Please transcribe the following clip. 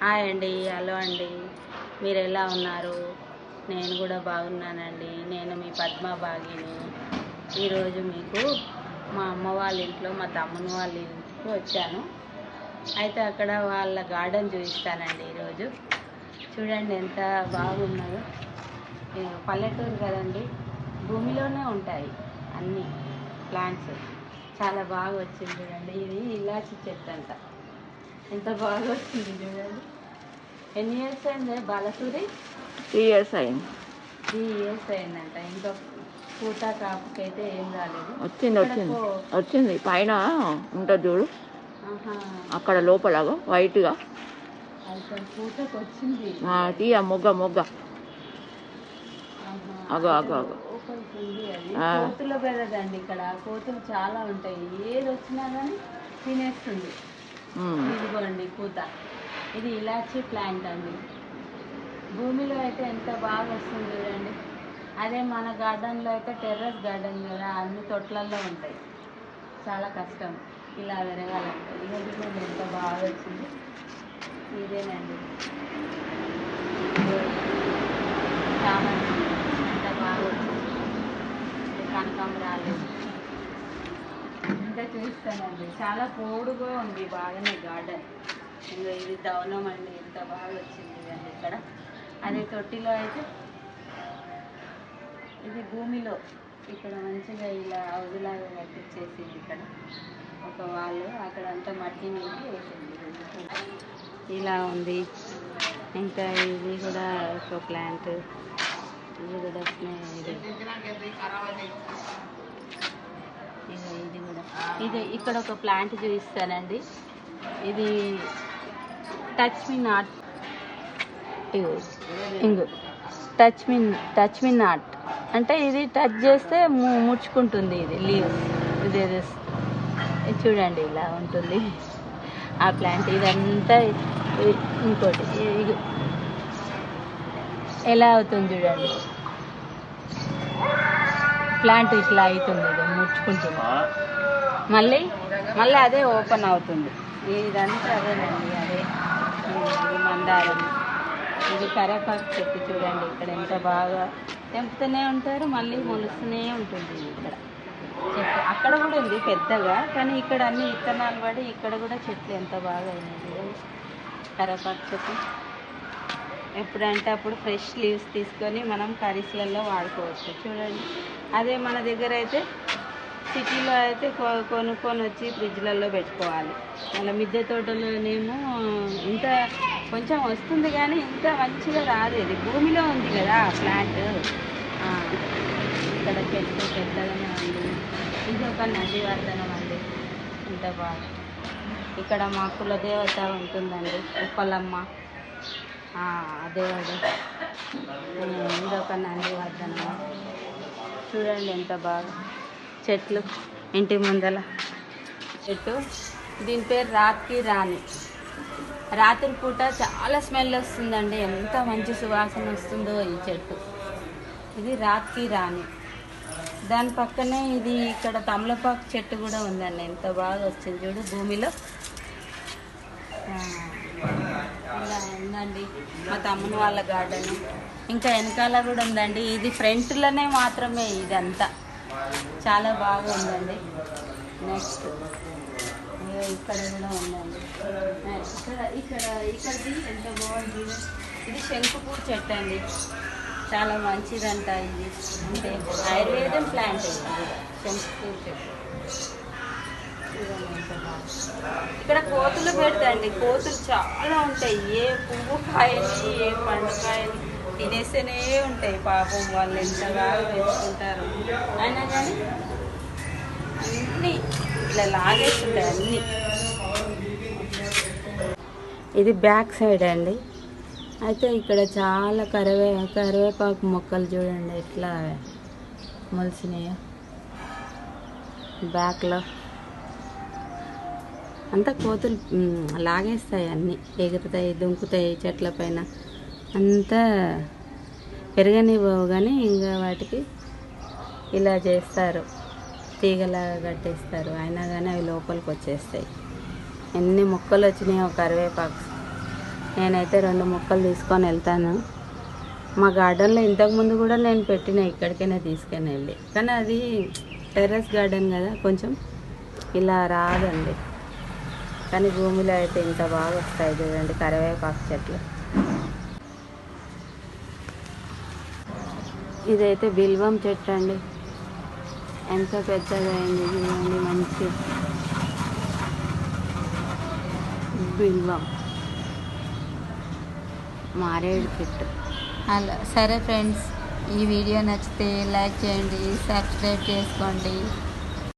Hi అండి, hello అండి. మీరు ఎలా ఉన్నారు? నేను కూడా బాగున్నానండి. నేను మీ పద్మ భాగిని. ఈరోజు మీకు మా అమ్మ వాళ్ళ ఇంట్లో, మా తమ్ముని వాళ్ళ ఇంటికి వచ్చాను. అయితే అక్కడ వాళ్ళ గార్డెన్ చూపిస్తానండి ఈరోజు. చూడండి ఎంత బాగున్నదో. పల్లెటూరు కదండి, భూమిలోనే ఉంటాయి అన్ని ప్లాంట్స్. చాలా బాగా వచ్చింది చూడండి. ఇది ఇలాచి చెట్టు అంట, ఎంత బాగా వచ్చింది చూడండి. ఎన్ని ఇయర్స్ అయింది బాలసూరి? 3 years అయింది. 3 years అయిందంట. ఇంకా పూత కాపుకైతే ఏం రాలేదు. వచ్చింది పైన ఉంటుంది చూడు, అక్కడ లోపల వైట్గా పూతకు వచ్చింది. తీయ మొగ్గ అగో కోతుల బెదదండి. ఇక్కడ కోతులు చాలా ఉంటాయి, ఏది వచ్చినా కానీ తినేస్తుంది. ఇదిగోండి పూత. ఇది ఇలాచీ ప్లాంట్ అండి. భూమిలో అయితే ఎంత బాగా వస్తుంది చూడండి. అదే మన గార్డెన్లో అయితే టెర్రస్ గార్డెన్ కదా, అన్ని తొట్లల్లో ఉంటాయి, చాలా కష్టం ఇలా పెరగాలంటే. ఇది ఎంత బాగా వచ్చింది. ఇదేనండి చామంతి, ఎంత బాగా వచ్చింది. కనకాంబరాలు ఇంకా చూస్తానండి. చాలా పొడుగా ఉంది, బాగానే గార్డెన్. ఇంకా ఇది దవనం అండి, ఎంత బాగా వచ్చింది అండి ఇక్కడ. అదే తొట్టిలో అయితే ఇది భూమిలో ఇక్కడ మంచిగా ఇలా హౌజులాగా కట్టించేసి ఇక్కడ ఒక వాళ్ళు అక్కడ అంతా మట్టి నింపి వేసింది. ఇలా ఉంది. ఇంకా ఇది కూడా ఒక ప్లాంట్, ఇది కూడా ఇది కూడా ఇది ఇక్కడ ఒక ప్లాంట్ చూపిస్తానండి. ఇది touch me not, touch me not అంటే ఇది టచ్ చేస్తే ముడుచుకుంటుంది. ఇది లీవ్స్, ఇది చూడండి ఇలా ఉంటుంది ఆ ప్లాంట్. ఇదంతా ఇంకోటి ఎలా అవుతుంది చూడండి. ప్లాంట్ ఇట్లా అవుతుంది, ఇది ముడుచుకుంటుంది, మళ్ళీ అదే ఓపెన్ అవుతుంది. ఇదంతా అదేనండి, అదే. ఇది మందారం, ఇది కరేపాకు చెట్టు చూడండి. ఇక్కడ ఎంత బాగా తెంపుతూనే ఉంటారు, మళ్ళీ మొలుస్తూనే ఉంటుంది. ఇక్కడ చెట్టు అక్కడ కూడా ఉంది పెద్దగా, కానీ ఇక్కడ అన్ని విత్తనాలు పడి ఇక్కడ కూడా చెట్లు ఎంత బాగా అయినాయి. కరేపాకు చెట్టు ఎప్పుడంటే అప్పుడు ఫ్రెష్ లీవ్స్ తీసుకొని మనం కర్రీస్లలో వాడుకోవచ్చు చూడండి. అదే మన దగ్గర అయితే సిటీలో అయితే కొనుక్కొని వచ్చి ఫ్రిడ్జ్లలో పెట్టుకోవాలి. మళ్ళీ మిద్దె తోటలోనేమో ఇంత కొంచెం వస్తుంది, కానీ ఇంత మంచిగా రాదు. ఇది భూమిలో ఉంది కదా ప్లాంట్. ఇక్కడ చెట్టు పెద్దగానే ఉంది. ఇది ఒక నందివర్ధనం అండి, ఇంత బాగా. ఇక్కడ మా కులదేవత ఉంటుందండి, ఉప్పలమ్మ దేవుడు. ఇదొక నందివర్ధనం చూడండి, ఎంత బాగా. చెట్లు ఇంటి ముందల చెట్టు, దీని పేరు రాత్కి రాణి. రాత్రి పూట చాలా స్మెల్ వస్తుందండి, ఎంత మంచి సువాసన వస్తుందో ఈ చెట్టు. ఇది రాత్కి రాణి. దాని పక్కనే ఇది ఇక్కడ తమలపాకు చెట్టు కూడా ఉందండి, ఎంత బాగా వచ్చింది చూడు భూమిలో. ఇలా ఉందండి మా తమ్ముని వాళ్ళ గార్డెన్. ఇంకా వెనకాల కూడా ఉందండి, ఇది ఫ్రంట్లోనే మాత్రమే ఇదంతా, చాలా బాగా ఉందండి. నెక్స్ట్ ఇక్కడ కూడా ఉందండి. ఇక్కడది ఎంత బాగుంది. ఇది శంకుపూ చెట్టు అండి, చాలా మంచిదంట ఇది. అంటే ఆయుర్వేదం ప్లాంట్ ఇది, శంకుపూ చెట్టు. ఇక్కడ కోతులు పెడతాయండి, కోతులు చాలా ఉంటాయి. ఏ పువ్వు కాయని ఏ పండు కాయని తినేస్తేనే ఉంటాయి. పాపం వాళ్ళు ఎంతగా పెంచుకుంటారు, అయినా కానీ అన్నీ ఇట్లా లాగేస్తుంటాయి అన్నీ. ఇది బ్యాక్ సైడ్ అండి. అయితే ఇక్కడ చాలా కరివేపాకు మొక్కలు చూడండి ఎట్లా మొలిసినాయో. బ్యాక్లో అంతా కోతులు లాగేస్తాయి, అన్నీ ఎగురుతాయి, దుంకుతాయి చెట్ల పైన. అంతా పెరగనివ్వవు, కానీ ఇంకా వాటికి ఇలా చేస్తారు, తీగలాగా కట్టేస్తారు. అయినా కానీ అవి లోపలికి వచ్చేస్తాయి. ఎన్ని మొక్కలు వచ్చినాయో కరివేపాకు. నేనైతే 2 మొక్కలు తీసుకొని వెళ్తాను. మా గార్డెన్లో ఇంతకుముందు కూడా నేను పెట్టిన, ఇక్కడికైనా తీసుకొని వెళ్ళి, కానీ అది టెర్రస్ గార్డెన్ కదా, కొంచెం ఇలా రాదండి. కానీ భూమిలో అయితే ఇంత బాగా వస్తాయి చూడండి కరివేపాకు చెట్లు. ఇదైతే బిల్వం చెట్టు అండి, ఎంత పెద్దగా అయింది చూడండి. మంచి బిల్వం, మారేడు చెట్టు. అలా సరే ఫ్రెండ్స్, ఈ వీడియో నచ్చితే లైక్ చేయండి, సబ్స్క్రైబ్ చేసుకోండి.